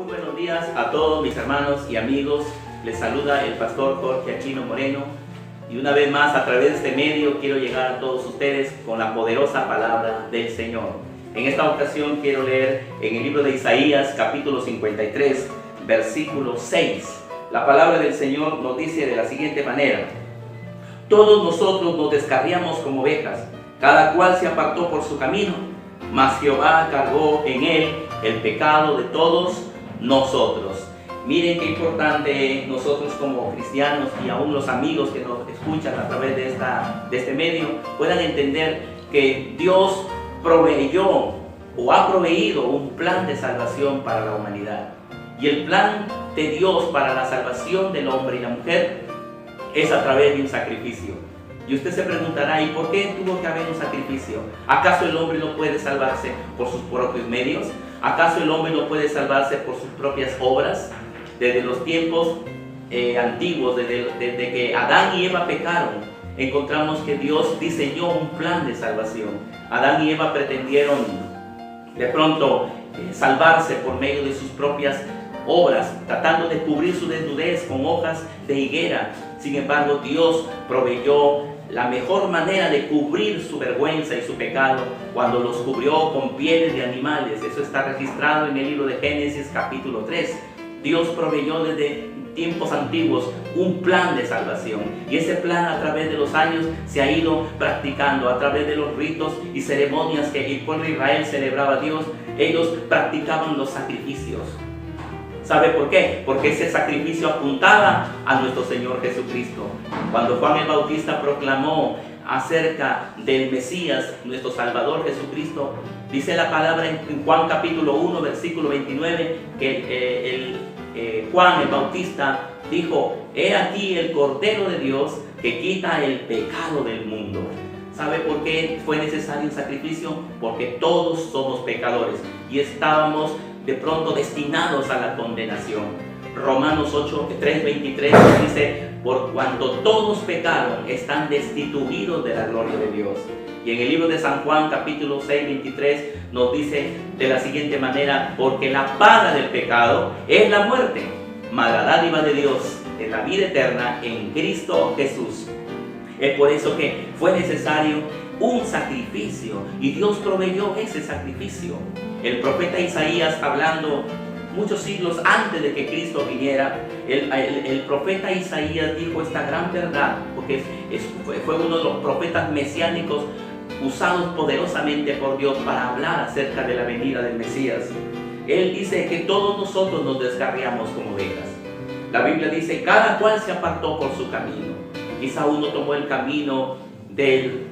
buenos días a todos mis hermanos y amigos. Les saluda el pastor Jorge Aquino Moreno. Y una vez más, a través de este medio, quiero llegar a todos ustedes con la poderosa palabra del Señor. En esta ocasión quiero leer en el libro de Isaías, capítulo 53, versículo 6. La palabra del Señor nos dice de la siguiente manera: todos nosotros nos descarriamos como ovejas, cada cual se apartó por su camino, mas Jehová cargó en él el pecado de todos nosotros. Miren qué importante nosotros como cristianos y aún los amigos que nos escuchan a través de este medio puedan entender que Dios proveyó o ha proveído un plan de salvación para la humanidad. Y el plan de Dios para la salvación del hombre y la mujer es a través de un sacrificio. Y usted se preguntará, ¿y por qué tuvo que haber un sacrificio? ¿Acaso el hombre no puede salvarse por sus propios medios? ¿Acaso el hombre no puede salvarse por sus propias obras? Desde los tiempos antiguos, desde que Adán y Eva pecaron, encontramos que Dios diseñó un plan de salvación. Adán y Eva pretendieron de pronto salvarse por medio de sus propias obras, tratando de cubrir su desnudez con hojas de higuera. Sin embargo, Dios proveyó la mejor manera de cubrir su vergüenza y su pecado cuando los cubrió con pieles de animales. Eso está registrado en el libro de Génesis capítulo 3. Dios proveyó desde tiempos antiguos un plan de salvación, y ese plan a través de los años se ha ido practicando a través de los ritos y ceremonias que el pueblo de Israel celebraba a Dios. Ellos practicaban los sacrificios. ¿Sabe por qué? Porque ese sacrificio apuntaba a nuestro Señor Jesucristo. Cuando Juan el Bautista proclamó acerca del Mesías, nuestro Salvador Jesucristo, dice la palabra en Juan capítulo 1, versículo 29, que Juan el Bautista dijo: he aquí el Cordero de Dios que quita el pecado del mundo. ¿Sabe por qué fue necesario un sacrificio? Porque todos somos pecadores y estábamos de pronto destinados a la condenación. Romanos 3:23 dice: por cuanto todos pecaron, están destituidos de la gloria de Dios. Y en el libro de San Juan capítulo 6:23 nos dice de la siguiente manera: porque la paga del pecado es la muerte, mas la dádiva de Dios es la vida eterna en Cristo Jesús. Es por eso que fue necesario un sacrificio, y Dios proveyó ese sacrificio. El profeta Isaías, hablando muchos siglos antes de que Cristo viniera, el profeta Isaías dijo esta gran verdad, porque fue uno de los profetas mesiánicos usados poderosamente por Dios para hablar acerca de la venida del Mesías. Él dice que todos nosotros nos descarriamos como ovejas. La Biblia dice: cada cual se apartó por su camino. Quizá uno tomó el camino de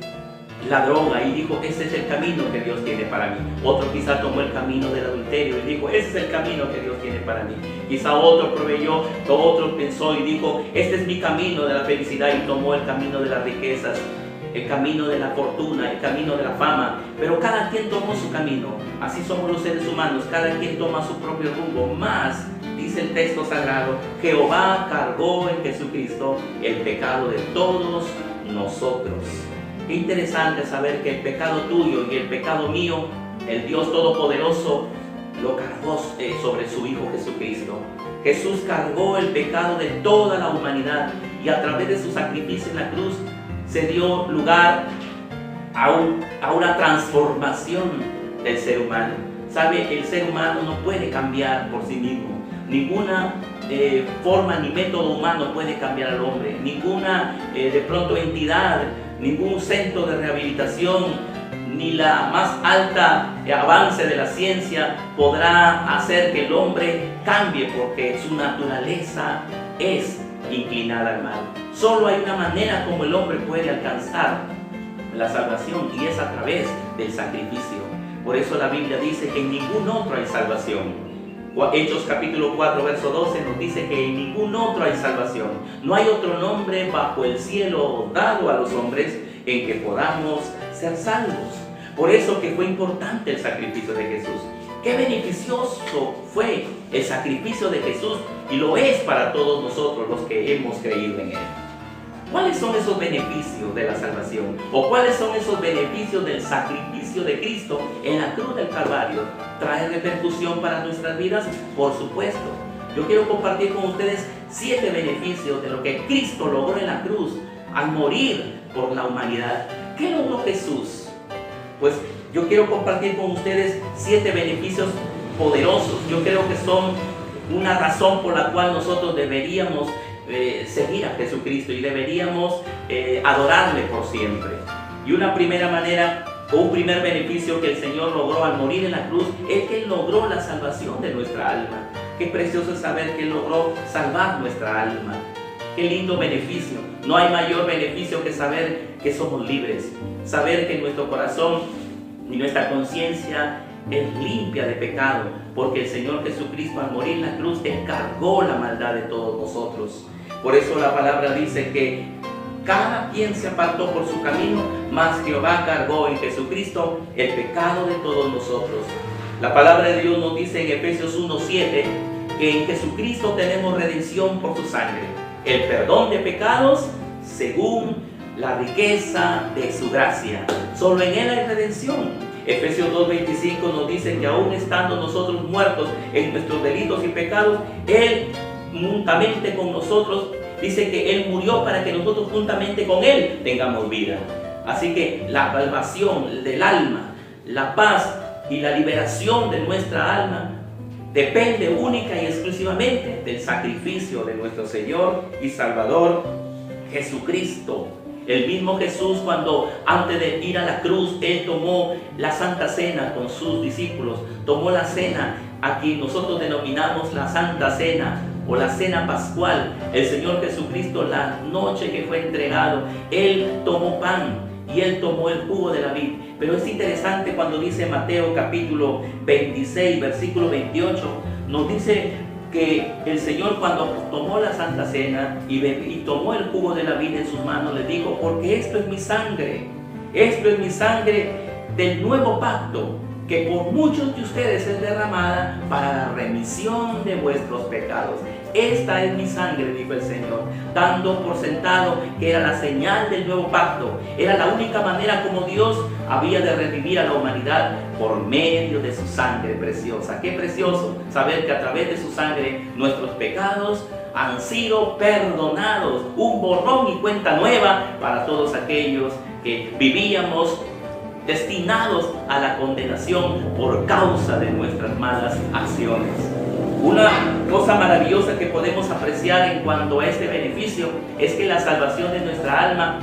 la droga y dijo: ese es el camino que Dios tiene para mí. Otro quizá tomó el camino del adulterio y dijo: ese es el camino que Dios tiene para mí. Quizá otro pensó y dijo: este es mi camino de la felicidad, y tomó el camino de las riquezas, el camino de la fortuna, el camino de la fama. Pero cada quien tomó su camino. Así somos los seres humanos, cada quien toma su propio rumbo. Mas dice el texto sagrado: Jehová cargó en Jesucristo el pecado de todos nosotros. Qué interesante saber que el pecado tuyo y el pecado mío, el Dios Todopoderoso lo cargó sobre su Hijo Jesucristo. Jesús cargó el pecado de toda la humanidad, y a través de su sacrificio en la cruz se dio lugar a una transformación del ser humano. ¿Sabe? El ser humano no puede cambiar por sí mismo. Ninguna forma ni método humano puede cambiar al hombre. Ninguna de pronto entidad, ningún centro de rehabilitación, ni la más alta avance de la ciencia podrá hacer que el hombre cambie, porque su naturaleza es inclinada al mal. Solo hay una manera como el hombre puede alcanzar la salvación, y es a través del sacrificio. Por eso la Biblia dice que en ningún otro hay salvación. Hechos capítulo 4 verso 12 nos dice que en ningún otro hay salvación. No hay otro nombre bajo el cielo dado a los hombres en que podamos ser salvos. Por eso que fue importante el sacrificio de Jesús. Qué beneficioso fue el sacrificio de Jesús, y lo es para todos nosotros los que hemos creído en Él. ¿Cuáles son esos beneficios de la salvación? ¿O cuáles son esos beneficios del sacrificio sacrificio de Cristo en la cruz del Calvario trae repercusión para nuestras vidas? Por supuesto. Yo quiero compartir con ustedes 7 beneficios de lo que Cristo logró en la cruz al morir por la humanidad. ¿Qué logró Jesús? Pues yo quiero compartir con ustedes 7 beneficios poderosos. Yo creo que son una razón por la cual nosotros deberíamos seguir a Jesucristo y deberíamos adorarle por siempre. Y una primera manera, o un primer beneficio que el Señor logró al morir en la cruz, es que Él logró la salvación de nuestra alma. Qué precioso es saber que Él logró salvar nuestra alma. Qué lindo beneficio. No hay mayor beneficio que saber que somos libres, saber que nuestro corazón y nuestra conciencia es limpia de pecado, porque el Señor Jesucristo al morir en la cruz, Él cargó la maldad de todos nosotros. Por eso la palabra dice que cada quien se apartó por su camino, mas Jehová cargó en Jesucristo el pecado de todos nosotros. La palabra de Dios nos dice en Efesios 1:7 que en Jesucristo tenemos redención por su sangre, el perdón de pecados según la riqueza de su gracia. Solo en Él hay redención. Efesios 2:25 nos dice que aún estando nosotros muertos en nuestros delitos y pecados, Él juntamente con nosotros, dice que Él murió para que nosotros juntamente con Él tengamos vida. Así que la salvación del alma, la paz y la liberación de nuestra alma depende única y exclusivamente del sacrificio de nuestro Señor y Salvador Jesucristo. El mismo Jesús, cuando antes de ir a la cruz, Él tomó la Santa Cena con sus discípulos, tomó la cena, aquí nosotros denominamos la Santa Cena o la Cena Pascual. El Señor Jesucristo, la noche que fue entregado, Él tomó pan y Él tomó el jugo de la vid. Pero es interesante cuando dice Mateo capítulo 26, versículo 28, nos dice que el Señor, cuando tomó la Santa Cena y tomó el jugo de la vid en sus manos, le dijo: porque esto es mi sangre del nuevo pacto, que por muchos de ustedes es derramada para la remisión de vuestros pecados. Esta es mi sangre, dijo el Señor, dando por sentado que era la señal del nuevo pacto. Era la única manera como Dios había de revivir a la humanidad, por medio de su sangre preciosa. Qué precioso saber que a través de su sangre nuestros pecados han sido perdonados. Un borrón y cuenta nueva para todos aquellos que vivíamos destinados a la condenación por causa de nuestras malas acciones. Una cosa maravillosa que podemos apreciar en cuanto a este beneficio es que la salvación de nuestra alma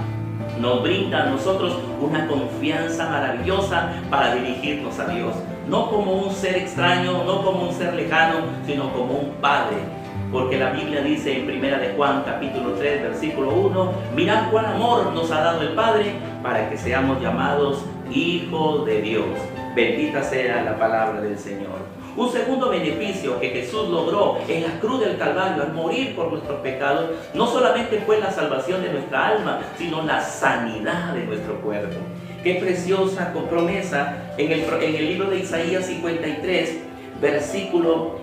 nos brinda a nosotros una confianza maravillosa para dirigirnos a Dios, no como un ser extraño, no como un ser lejano, sino como un Padre. Porque la Biblia dice en 1 de Juan capítulo 3 versículo 1: mirad cuán amor nos ha dado el Padre para que seamos llamados hijos de Dios. Bendita sea la palabra del Señor. Un segundo beneficio que Jesús logró en la cruz del Calvario al morir por nuestros pecados, no solamente fue la salvación de nuestra alma, sino la sanidad de nuestro cuerpo. Qué preciosa promesa en el libro de Isaías 53, versículo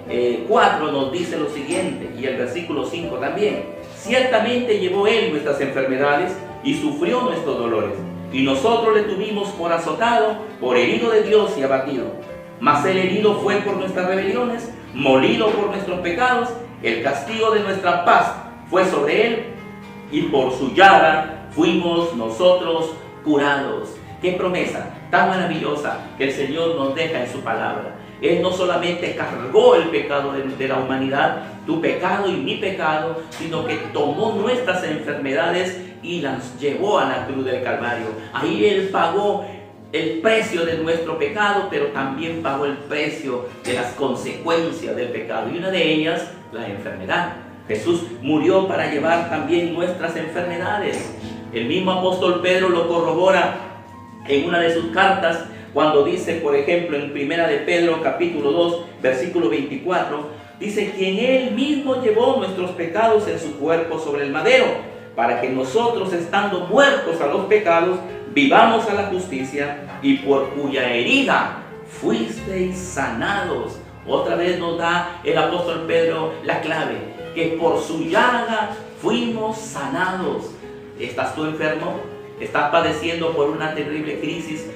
4 nos dice lo siguiente, y el versículo 5 también: ciertamente llevó Él nuestras enfermedades y sufrió nuestros dolores, y nosotros le tuvimos por azotado, por herido de Dios y abatido. Mas el herido fue por nuestras rebeliones, molido por nuestros pecados. El castigo de nuestra paz fue sobre Él, y por su llaga fuimos nosotros curados. Qué promesa tan maravillosa que el Señor nos deja en su palabra. Él no solamente cargó el pecado de la humanidad, tu pecado y mi pecado, sino que tomó nuestras enfermedades y las llevó a la cruz del Calvario. Ahí Él pagó el precio de nuestro pecado, pero también pagó el precio de las consecuencias del pecado, y una de ellas, la enfermedad. Jesús murió para llevar también nuestras enfermedades. El mismo apóstol Pedro lo corrobora en una de sus cartas, cuando dice, por ejemplo, en 1 de Pedro capítulo 2, versículo 24, dice: quien Él mismo llevó nuestros pecados en su cuerpo sobre el madero, para que nosotros, estando muertos a los pecados, vivamos a la justicia, y por cuya herida fuisteis sanados. Otra vez nos da el apóstol Pedro la clave, que por su llaga fuimos sanados. ¿Estás tú enfermo? ¿Estás padeciendo por una terrible crisis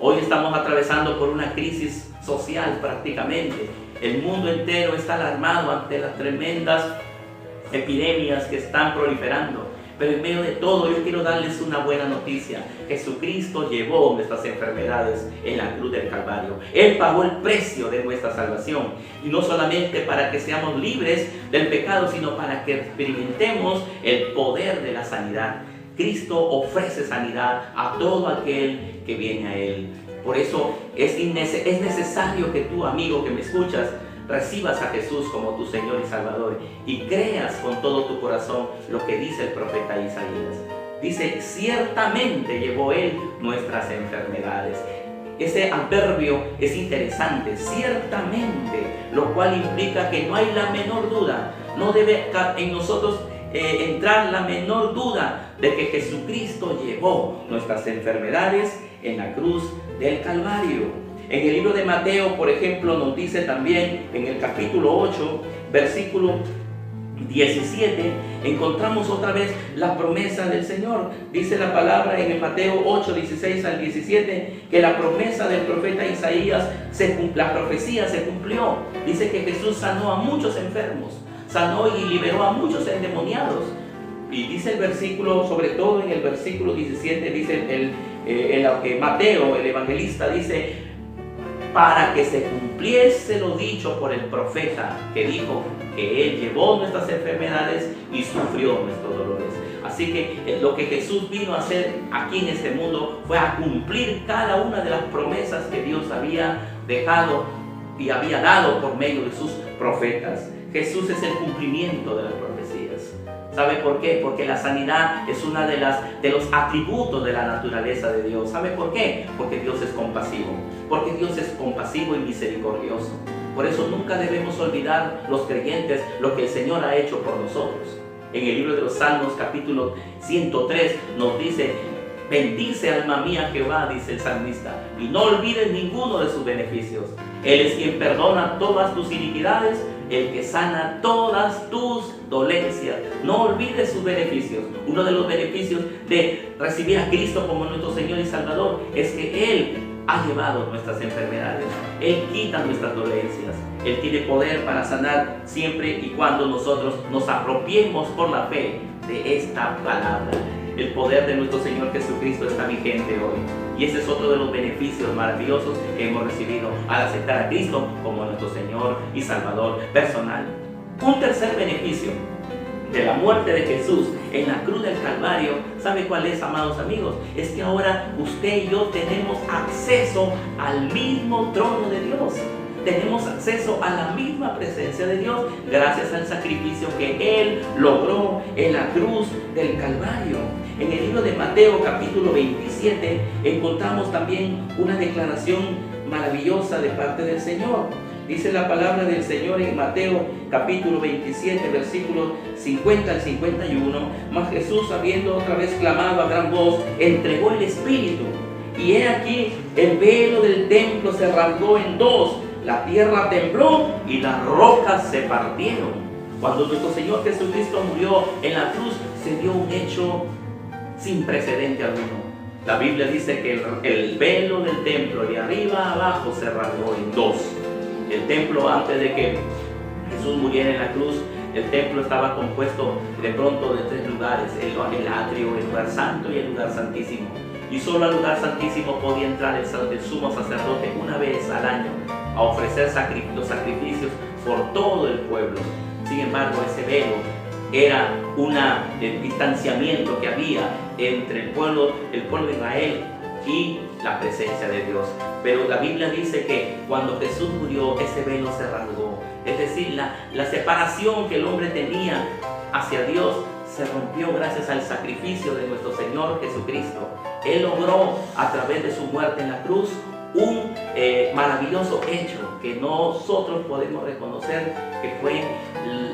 Hoy estamos atravesando por una crisis social prácticamente. El mundo entero está alarmado ante las tremendas epidemias que están proliferando. Pero en medio de todo yo quiero darles una buena noticia. Jesucristo llevó nuestras enfermedades en la cruz del Calvario. Él pagó el precio de nuestra salvación. Y no solamente para que seamos libres del pecado, sino para que experimentemos el poder de la sanidad. Cristo ofrece sanidad a todo aquel que viene a Él. Por eso es necesario que tú, amigo que me escuchas, recibas a Jesús como tu Señor y Salvador y creas con todo tu corazón lo que dice el profeta Isaías. Dice, ciertamente llevó Él nuestras enfermedades. Ese adverbio es interesante, ciertamente, lo cual implica que no hay la menor duda, no debe en nosotros entrar la menor duda de que Jesucristo llevó nuestras enfermedades en la cruz del Calvario. En el libro de Mateo, por ejemplo, nos dice también en el capítulo 8, versículo 17, encontramos otra vez la promesa del Señor. Dice la palabra en el Mateo 8, 16 al 17, que la promesa del profeta Isaías, la profecía se cumplió. Dice que Jesús sanó a muchos enfermos, sanó y liberó a muchos endemoniados. Y dice el versículo, sobre todo en el versículo 17, dice Mateo, el evangelista, dice, para que se cumpliese lo dicho por el profeta, que dijo que Él llevó nuestras enfermedades y sufrió nuestros dolores. Así que lo que Jesús vino a hacer aquí en este mundo fue a cumplir cada una de las promesas que Dios había dejado y había dado por medio de sus profetas. Jesús es el cumplimiento de las profecías. ¿Sabe por qué? Porque la sanidad es uno de los atributos de la naturaleza de Dios. ¿Sabe por qué? Porque Dios es compasivo. Porque Dios es compasivo y misericordioso. Por eso nunca debemos olvidar los creyentes lo que el Señor ha hecho por nosotros. En el libro de los Salmos, capítulo 103, nos dice, bendice alma mía Jehová, dice el salmista, y no olvides ninguno de sus beneficios. Él es quien perdona todas tus iniquidades, el que sana todas tus dolencias. No olvides sus beneficios. Uno de los beneficios de recibir a Cristo como nuestro Señor y Salvador es que Él ha llevado nuestras enfermedades. Él quita nuestras dolencias. Él tiene poder para sanar siempre y cuando nosotros nos apropiemos por la fe de esta palabra. El poder de nuestro Señor Jesucristo está vigente hoy. Y ese es otro de los beneficios maravillosos que hemos recibido al aceptar a Cristo como nuestro Señor y Salvador personal. Un tercer beneficio de la muerte de Jesús en la cruz del Calvario, ¿sabe cuál es, amados amigos? Es que ahora usted y yo tenemos acceso al mismo trono de Dios. Tenemos acceso a la misma presencia de Dios gracias al sacrificio que Él logró en la cruz del Calvario. En el libro de Mateo capítulo 27 encontramos también una declaración maravillosa de parte del Señor. Dice la palabra del Señor en Mateo capítulo 27 versículos 50 al 51. Mas Jesús, habiendo otra vez clamado a gran voz, entregó el Espíritu. Y he aquí el velo del templo se rasgó en dos. La tierra tembló y las rocas se partieron. Cuando nuestro Señor Jesucristo murió en la cruz, se dio un hecho sin precedente alguno. La Biblia dice que el velo del templo de arriba a abajo se rasgó en dos. El templo, antes de que Jesús muriera en la cruz, el templo estaba compuesto de pronto de tres lugares: el atrio, el lugar santo y el lugar santísimo. Y solo al lugar santísimo podía entrar el sumo sacerdote una vez al año a ofrecer los sacrificios por todo el pueblo. Sin embargo, ese velo era un distanciamiento que había entre el pueblo de Israel y la presencia de Dios. Pero la Biblia dice que cuando Jesús murió, ese velo se rasgó. Es decir, la separación que el hombre tenía hacia Dios se rompió gracias al sacrificio de nuestro Señor Jesucristo. Él logró, a través de su muerte en la cruz, un maravilloso hecho que nosotros podemos reconocer, que fue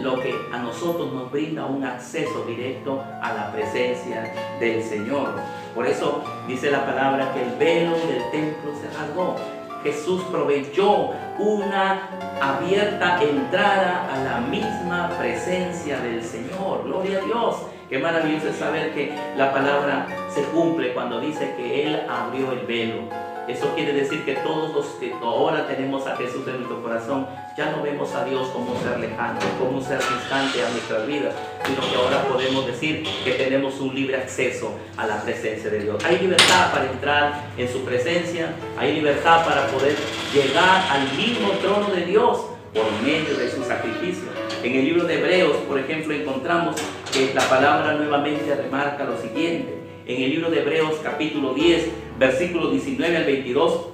lo que a nosotros nos brinda un acceso directo a la presencia del Señor. Por eso dice la palabra que el velo del templo se rasgó. Jesús proveyó una abierta entrada a la misma presencia del Señor. Gloria a Dios. Qué maravilloso es saber que la palabra se cumple cuando dice que Él abrió el velo. Eso quiere decir que todos los que ahora tenemos a Jesús en nuestro corazón, ya no vemos a Dios como un ser lejano, como un ser distante a nuestras vidas, sino que ahora podemos decir que tenemos un libre acceso a la presencia de Dios. Hay libertad para entrar en su presencia, hay libertad para poder llegar al mismo trono de Dios por medio de su sacrificio. En el libro de Hebreos, por ejemplo, encontramos que la palabra nuevamente remarca lo siguiente. En el libro de Hebreos capítulo 10, versículos 19 al 22,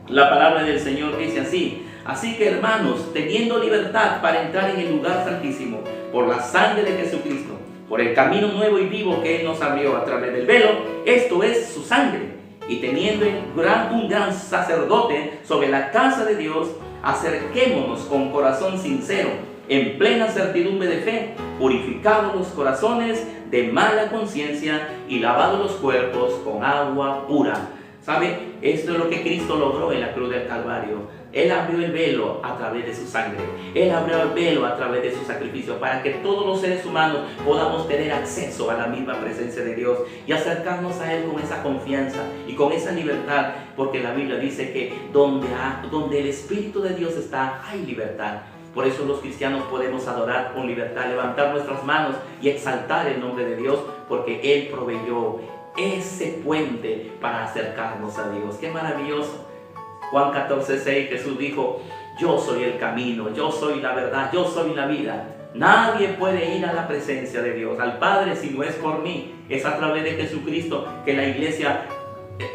la palabra del Señor dice así: así que, hermanos, teniendo libertad para entrar en el lugar santísimo por la sangre de Jesucristo, por el camino nuevo y vivo que Él nos abrió a través del velo, esto es su sangre, y teniendo un gran sacerdote sobre la casa de Dios, acerquémonos con corazón sincero, en plena certidumbre de fe, purificados los corazones de mala conciencia y lavados los cuerpos con agua pura. ¿Sabe? Esto es lo que Cristo logró en la cruz del Calvario. Él abrió el velo a través de su sangre. Él abrió el velo a través de su sacrificio para que todos los seres humanos podamos tener acceso a la misma presencia de Dios y acercarnos a Él con esa confianza y con esa libertad, porque la Biblia dice que donde el Espíritu de Dios está, hay libertad. Por eso los cristianos podemos adorar con libertad, levantar nuestras manos y exaltar el nombre de Dios, porque Él proveyó ese puente para acercarnos a Dios. ¡Qué maravilloso! Juan 14:6, Jesús dijo: yo soy el camino, yo soy la verdad, yo soy la vida. Nadie puede ir a la presencia de Dios, al Padre, si no es por mí. Es a través de Jesucristo que la iglesia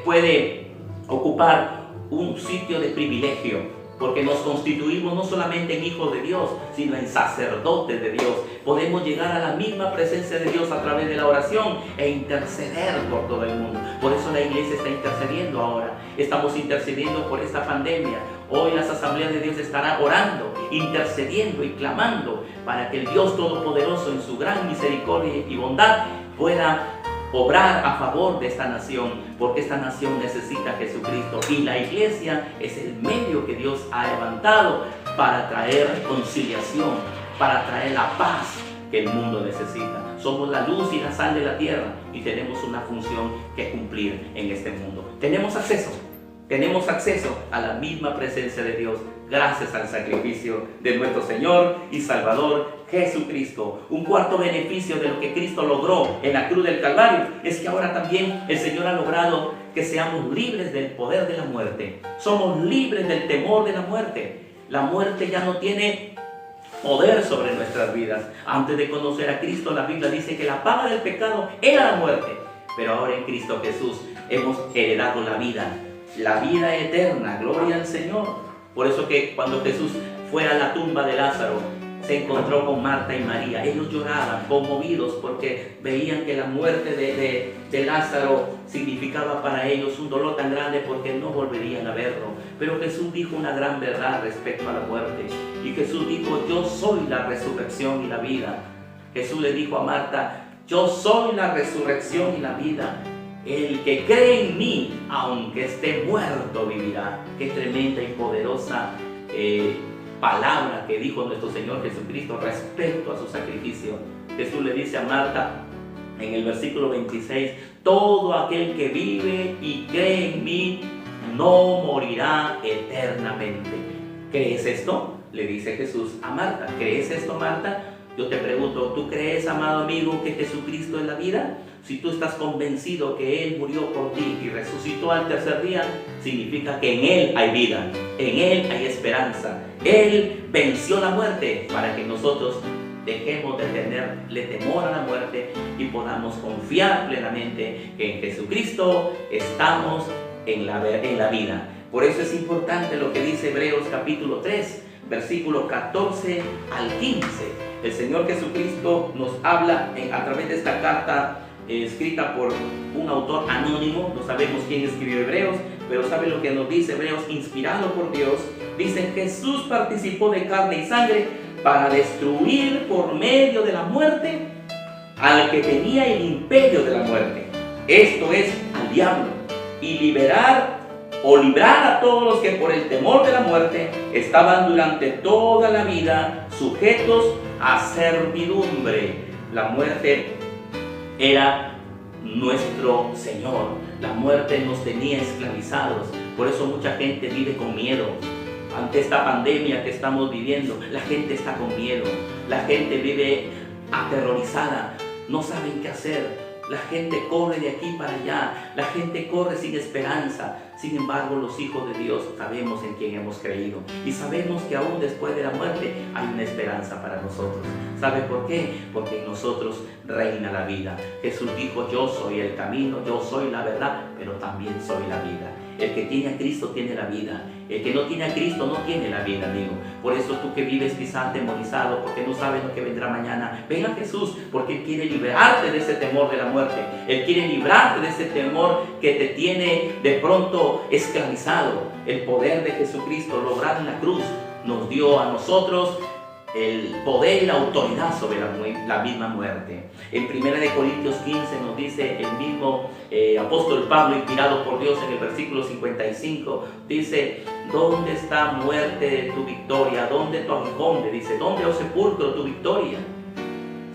puede ocupar un sitio de privilegio, porque nos constituimos no solamente en hijos de Dios, sino en sacerdotes de Dios. Podemos llegar a la misma presencia de Dios a través de la oración e interceder por todo el mundo. Por eso la iglesia está intercediendo ahora. Estamos intercediendo por esta pandemia. Hoy las asambleas de Dios estarán orando, intercediendo y clamando para que el Dios Todopoderoso, en su gran misericordia y bondad, pueda obrar a favor de esta nación, porque esta nación necesita a Jesucristo y la iglesia es el medio que Dios ha levantado para traer conciliación, para traer la paz que el mundo necesita. Somos la luz y la sal de la tierra y tenemos una función que cumplir en este mundo. Tenemos acceso a la misma presencia de Dios gracias al sacrificio de nuestro Señor y Salvador Jesucristo. Un cuarto beneficio de lo que Cristo logró en la cruz del Calvario es que ahora también el Señor ha logrado que seamos libres del poder de la muerte. Somos libres del temor de la muerte. La muerte ya no tiene poder sobre nuestras vidas. Antes de conocer a Cristo, la Biblia dice que la paga del pecado era la muerte, pero ahora en Cristo Jesús hemos heredado la vida eterna. Gloria al Señor. Por eso que cuando Jesús fue a la tumba de Lázaro, se encontró con Marta y María. Ellos lloraban, conmovidos, porque veían que la muerte de Lázaro significaba para ellos un dolor tan grande, porque no volverían a verlo. Pero Jesús dijo una gran verdad respecto a la muerte. Y Jesús dijo: yo soy la resurrección y la vida. Jesús le dijo a Marta: yo soy la resurrección y la vida. El que cree en mí, aunque esté muerto, vivirá. Qué tremenda y poderosa palabra que dijo nuestro Señor Jesucristo respecto a su sacrificio. Jesús le dice a Marta en el versículo 26: todo aquel que vive y cree en mí no morirá eternamente. ¿Crees esto?, le dice Jesús a Marta. ¿Crees esto, Marta? Yo te pregunto, ¿tú crees, amado amigo, que Jesucristo es la vida? Si tú estás convencido que Él murió por ti y resucitó al tercer día, significa que en Él hay vida, en Él hay esperanza. Él venció la muerte para que nosotros dejemos de tenerle temor a la muerte y podamos confiar plenamente que en Jesucristo estamos en la vida. Por eso es importante lo que dice Hebreos capítulo 3, versículo 14 al 15. El Señor Jesucristo nos habla a través de esta carta escrita por un autor anónimo. No sabemos quién escribió Hebreos, pero sabe lo que nos dice Hebreos, inspirado por Dios. Dice: Jesús participó de carne y sangre para destruir por medio de la muerte al que tenía el imperio de la muerte, esto es, al diablo, y librar a todos los que por el temor de la muerte estaban durante toda la vida sujetos a servidumbre. La muerte era nuestro Señor. La muerte nos tenía esclavizados. Por eso mucha gente vive con miedo. Ante esta pandemia que estamos viviendo, la gente está con miedo. La gente vive aterrorizada. No saben qué hacer. La gente corre de aquí para allá. La gente corre sin esperanza. Sin embargo, los hijos de Dios sabemos en quién hemos creído. Y sabemos que aún después de la muerte hay una esperanza para nosotros. ¿Sabe por qué? Porque en nosotros reina la vida. Jesús dijo, yo soy el camino, yo soy la verdad, pero también soy la vida. El que tiene a Cristo tiene la vida. El que no tiene a Cristo no tiene la vida, amigo. Por eso tú que vives quizás atemorizado, porque no sabes lo que vendrá mañana, ven a Jesús, porque Él quiere librarte de ese temor de la muerte. Él quiere librarte de ese temor que te tiene de pronto esclavizado. El poder de Jesucristo logrado en la cruz nos dio a nosotros el poder y la autoridad sobre la misma muerte. En 1 Corintios 15 nos dice el mismo apóstol Pablo, inspirado por Dios, en el versículo 55, dice, ¿dónde está muerte de tu victoria? ¿Dónde tu aguijón? Dice, ¿dónde, oh sepulcro, tu victoria?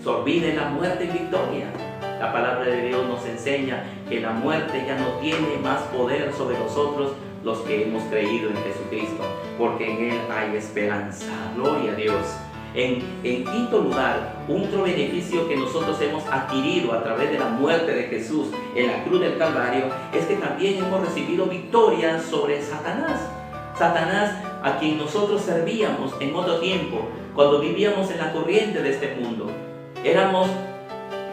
Se olvide la muerte y victoria. La palabra de Dios nos enseña que la muerte ya no tiene más poder sobre nosotros, los que hemos creído en Jesucristo, porque en Él hay esperanza. Gloria a Dios. En quinto lugar, otro beneficio que nosotros hemos adquirido a través de la muerte de Jesús en la cruz del Calvario es que también hemos recibido victoria sobre Satanás. Satanás, a quien nosotros servíamos en otro tiempo, cuando vivíamos en la corriente de este mundo. Éramos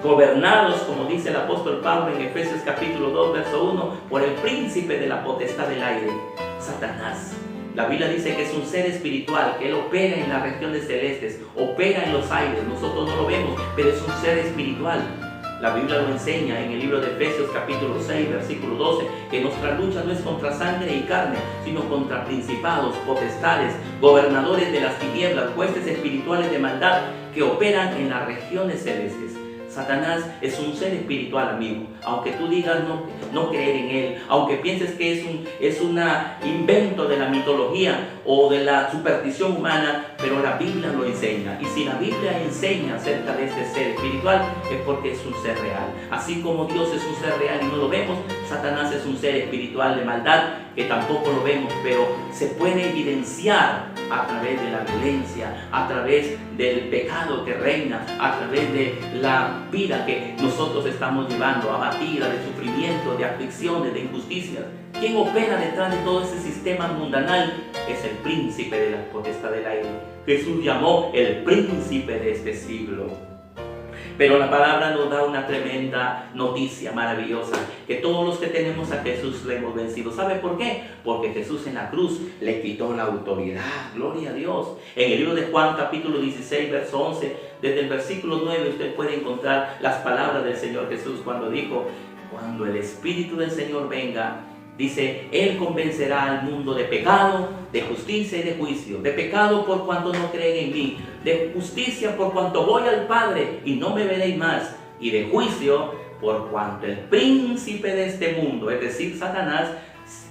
gobernados, como dice el apóstol Pablo en Efesios capítulo 2, verso 1, por el príncipe de la potestad del aire, Satanás. La Biblia dice que es un ser espiritual, que Él opera en las regiones celestes, opera en los aires. Nosotros no lo vemos, pero es un ser espiritual. La Biblia lo enseña en el libro de Efesios capítulo 6, versículo 12, que nuestra lucha no es contra sangre y carne, sino contra principados, potestades, gobernadores de las tinieblas, huestes espirituales de maldad que operan en las regiones celestes. Satanás es un ser espiritual, amigo. Aunque tú digas no creer en él, aunque pienses que es un invento de la mitología o de la superstición humana, pero la Biblia lo enseña. Y si la Biblia enseña acerca de este ser espiritual, es porque es un ser real. Así como Dios es un ser real y no lo vemos, Satanás es un ser espiritual de maldad que tampoco lo vemos, pero se puede evidenciar a través de la violencia, a través del pecado que reina, a través de la vida que nosotros estamos llevando, abatida de sufrimiento, de aflicciones, de injusticias. ¿Quién opera detrás de todo ese sistema mundanal? Es el príncipe de la potestad del aire. Jesús llamó el príncipe de este siglo. Pero la palabra nos da una tremenda noticia maravillosa, que todos los que tenemos a Jesús le hemos vencido. ¿Sabe por qué? Porque Jesús en la cruz le quitó la autoridad. Gloria a Dios. En el libro de Juan capítulo 16, verso 11, desde el versículo 9 usted puede encontrar las palabras del Señor Jesús cuando dijo, cuando el Espíritu del Señor venga, dice, Él convencerá al mundo de pecado, de justicia y de juicio. De pecado por cuanto no creen en mí. De justicia por cuanto voy al Padre y no me veréis más. Y de juicio por cuanto el príncipe de este mundo, es decir, Satanás,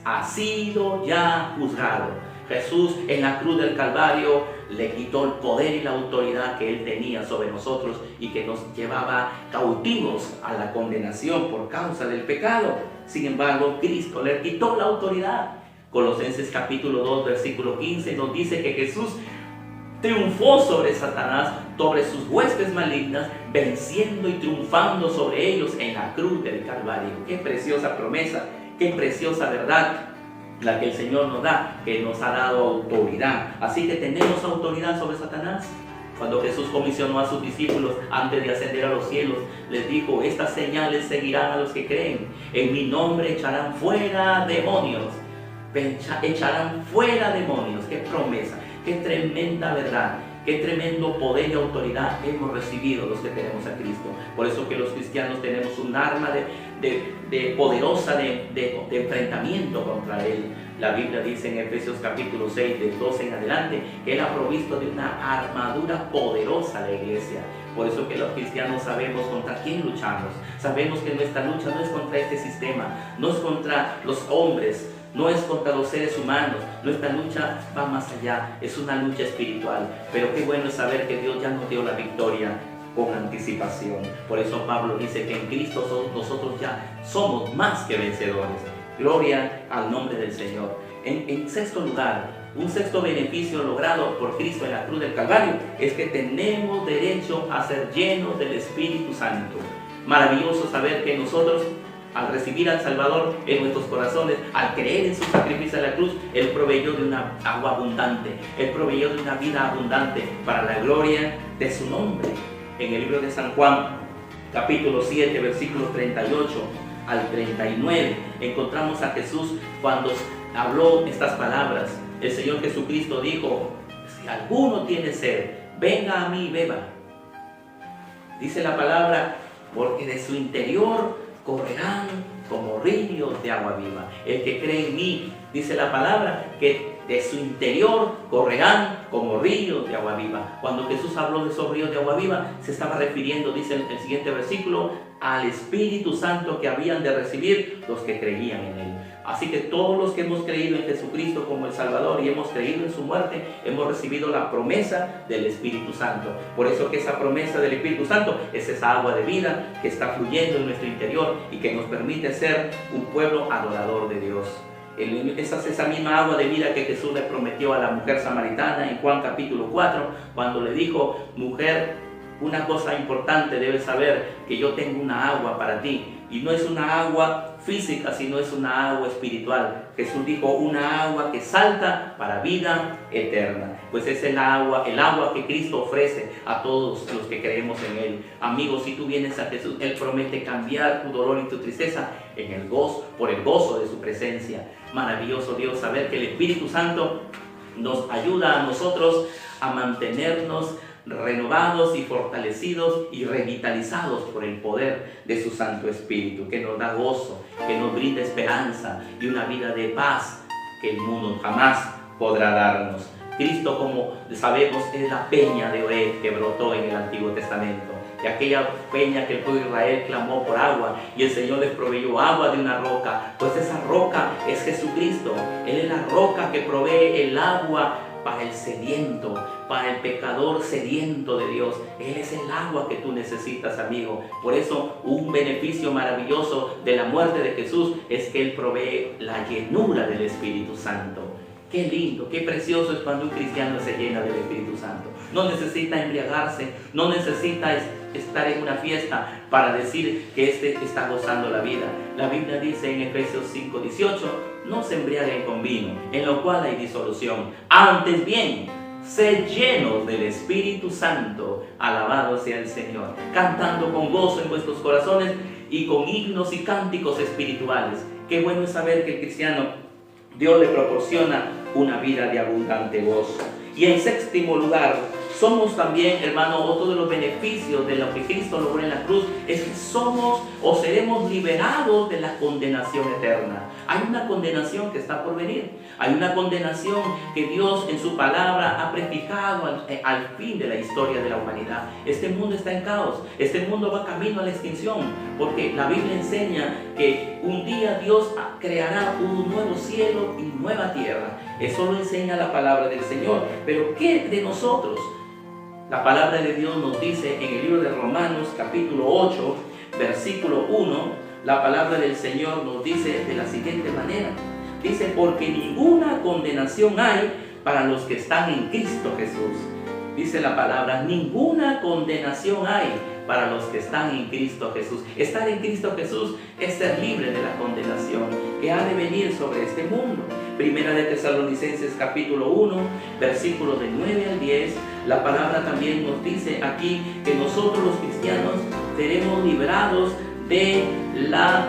ha sido ya juzgado. Jesús en la cruz del Calvario le quitó el poder y la autoridad que Él tenía sobre nosotros y que nos llevaba cautivos a la condenación por causa del pecado. Sin embargo, Cristo le quitó la autoridad. Colosenses capítulo 2, versículo 15 nos dice que Jesús triunfó sobre Satanás, sobre sus huestes malignas, venciendo y triunfando sobre ellos en la cruz del Calvario. Qué preciosa promesa, qué preciosa verdad la que el Señor nos da, que nos ha dado autoridad. Así que tenemos autoridad sobre Satanás. Cuando Jesús comisionó a sus discípulos antes de ascender a los cielos, les dijo, estas señales seguirán a los que creen. En mi nombre echarán fuera demonios. Echarán fuera demonios. Qué promesa, qué tremenda verdad, qué tremendo poder y autoridad hemos recibido los que tenemos a Cristo. Por eso que los cristianos tenemos un arma poderosa de enfrentamiento contra Él. La Biblia dice en Efesios capítulo 6, del 12 en adelante, que Él ha provisto de una armadura poderosa a la iglesia. Por eso que los cristianos sabemos contra quién luchamos. Sabemos que nuestra lucha no es contra este sistema, no es contra los hombres, no es contra los seres humanos. Nuestra lucha va más allá, es una lucha espiritual. Pero qué bueno es saber que Dios ya nos dio la victoria con anticipación. Por eso Pablo dice que en Cristo nosotros ya somos más que vencedores. Gloria al nombre del Señor. En sexto lugar, un sexto beneficio logrado por Cristo en la cruz del Calvario es que tenemos derecho a ser llenos del Espíritu Santo. Maravilloso saber que nosotros, al recibir al Salvador en nuestros corazones, al creer en su sacrificio en la cruz, Él proveyó de una agua abundante, Él proveyó de una vida abundante para la gloria de su nombre. En el libro de San Juan, capítulo 7, versículos 38 al 39, encontramos a Jesús cuando habló estas palabras. El Señor Jesucristo dijo: si alguno tiene sed, venga a mí y beba. Dice la palabra: porque de su interior correrán como ríos de agua viva. El que cree en mí, dice la palabra, que de su interior correrán como ríos de agua viva. Cuando Jesús habló de esos ríos de agua viva, se estaba refiriendo, dice el siguiente versículo, al Espíritu Santo que habían de recibir los que creían en Él. Así que todos los que hemos creído en Jesucristo como el Salvador y hemos creído en su muerte, hemos recibido la promesa del Espíritu Santo. Por eso que esa promesa del Espíritu Santo es esa agua de vida que está fluyendo en nuestro interior y que nos permite ser un pueblo adorador de Dios. Esa misma agua de vida que Jesús le prometió a la mujer samaritana en Juan capítulo 4, cuando le dijo: mujer, una cosa importante debes saber, que yo tengo una agua para ti. Y no es una agua física, sino es una agua espiritual. Jesús dijo: una agua que salta para vida eterna. Pues es el agua que Cristo ofrece a todos los que creemos en Él. Amigos, si tú vienes a Jesús, Él promete cambiar tu dolor y tu tristeza por el gozo de su presencia. Maravilloso Dios, saber que el Espíritu Santo nos ayuda a nosotros a mantenernos renovados y fortalecidos y revitalizados por el poder de su Santo Espíritu, que nos da gozo, que nos brinda esperanza y una vida de paz que el mundo jamás podrá darnos. Cristo, como sabemos, es la peña de Oreb que brotó en el Antiguo Testamento, y aquella peña que el pueblo de Israel clamó por agua, y el Señor les proveyó agua de una roca. Pues esa roca es Jesucristo. Él es la roca que provee el agua para el sediento, para el pecador sediento de Dios. Él es el agua que tú necesitas, amigo. Por eso, un beneficio maravilloso de la muerte de Jesús es que Él provee la llenura del Espíritu Santo. Qué lindo, qué precioso es cuando un cristiano se llena del Espíritu Santo. No necesita embriagarse, no necesita estar en una fiesta para decir que está gozando la vida. La Biblia dice en Efesios 5:18: no se embriaguen con vino, en lo cual hay disolución. Antes bien, sed llenos del Espíritu Santo, alabado sea el Señor, cantando con gozo en vuestros corazones y con himnos y cánticos espirituales. Qué bueno es saber que el cristiano, Dios le proporciona una vida de abundante gozo. Y en séptimo lugar, somos también, hermano, otro de los beneficios de lo que Cristo logró en la cruz es que somos o seremos liberados de la condenación eterna. Hay una condenación que está por venir. Hay una condenación que Dios en su palabra ha prefijado al fin de la historia de la humanidad. Este mundo está en caos. Este mundo va camino a la extinción, porque la Biblia enseña que un día Dios creará un nuevo cielo y nueva tierra. Eso lo enseña la palabra del Señor. Pero ¿qué de nosotros? La palabra de Dios nos dice en el libro de Romanos capítulo 8, versículo 1, la palabra del Señor nos dice de la siguiente manera. Dice: porque ninguna condenación hay para los que están en Cristo Jesús. Dice la palabra: ninguna condenación hay para los que están en Cristo Jesús. Estar en Cristo Jesús es ser libre de la condenación que ha de venir sobre este mundo. Primera de Tesalonicenses capítulo 1, versículos de 9 al 10, la palabra también nos dice aquí que nosotros los cristianos seremos librados de la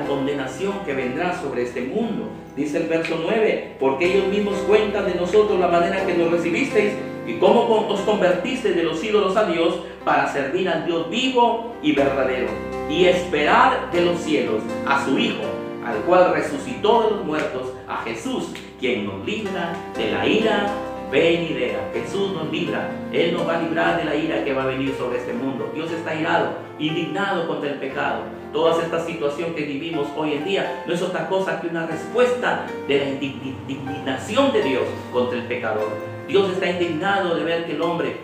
condenación que vendrá sobre este mundo. Dice el verso 9: porque ellos mismos cuentan de nosotros la manera que nos recibisteis y cómo os convertisteis de los ídolos a Dios para servir al Dios vivo y verdadero, y esperar de los cielos a su Hijo, al cual resucitó de los muertos, a Jesús, quien nos libra de la ira venidera. Jesús nos libra. Él nos va a librar de la ira que va a venir sobre este mundo. Dios está irado, indignado contra el pecado. Toda esta situación que vivimos hoy en día no es otra cosa que una respuesta de la indignación de Dios contra el pecador. Dios está indignado de ver que el hombre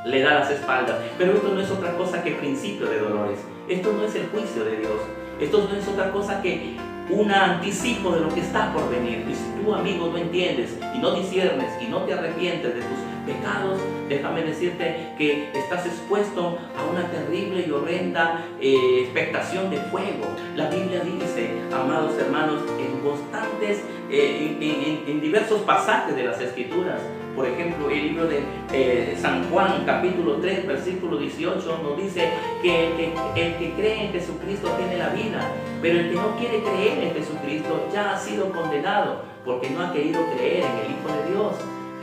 le da las espaldas. Pero esto no es otra cosa que principio de dolores. Esto no es el juicio de Dios. Esto no es otra cosa que un anticipo de lo que está por venir. Y si tú, amigo, no entiendes y no disiernes y no te arrepientes de tus pecados, déjame decirte que estás expuesto a una terrible y horrenda expectación de fuego. La Biblia dice, amados hermanos, en diversos pasajes de las Escrituras. Por ejemplo, el libro de San Juan, capítulo 3, versículo 18, nos dice que el que cree en Jesucristo tiene la vida, pero el que no quiere creer en Jesucristo ya ha sido condenado, porque no ha querido creer en el Hijo de Dios.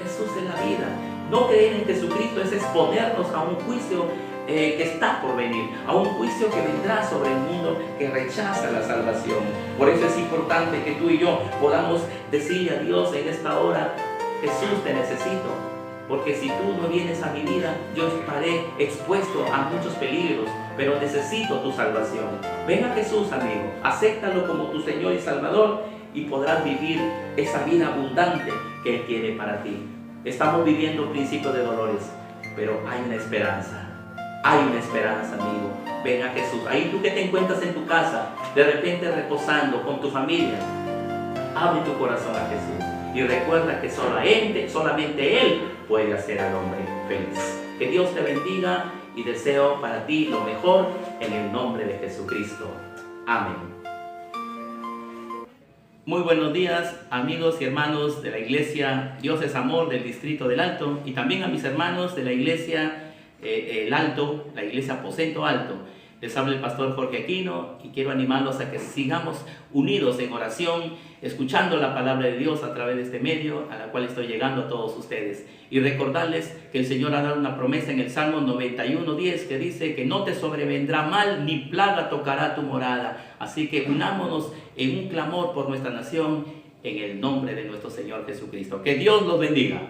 Jesús es la vida. No creer en Jesucristo es exponernos a un juicio que está por venir, a un juicio que vendrá sobre el mundo que rechaza la salvación. Por eso es importante que tú y yo podamos decirle a Dios en esta hora: Jesús, te necesito, porque si tú no vienes a mi vida, yo estaré expuesto a muchos peligros, pero necesito tu salvación. Ven a Jesús, amigo, acéptalo como tu Señor y Salvador, y podrás vivir esa vida abundante que Él tiene para ti. Estamos viviendo principios de dolores, pero hay una esperanza. Hay una esperanza, amigo. Ven a Jesús. Ahí tú que te encuentras en tu casa, de repente reposando con tu familia, abre tu corazón a Jesús y recuerda que solamente Él puede hacer al hombre feliz. Que Dios te bendiga y deseo para ti lo mejor en el nombre de Jesucristo. Amén. Muy buenos días, amigos y hermanos de la iglesia Dios es Amor del Distrito del Alto, y también a mis hermanos de la iglesia El Alto, la iglesia Aposento Alto. Les habla el pastor Jorge Aquino y quiero animarlos a que sigamos unidos en oración, escuchando la palabra de Dios a través de este medio a la cual estoy llegando a todos ustedes. Y recordarles que el Señor ha dado una promesa en el Salmo 91:10 que dice que no te sobrevendrá mal ni plaga tocará tu morada. Así que unámonos en un clamor por nuestra nación en el nombre de nuestro Señor Jesucristo. Que Dios los bendiga.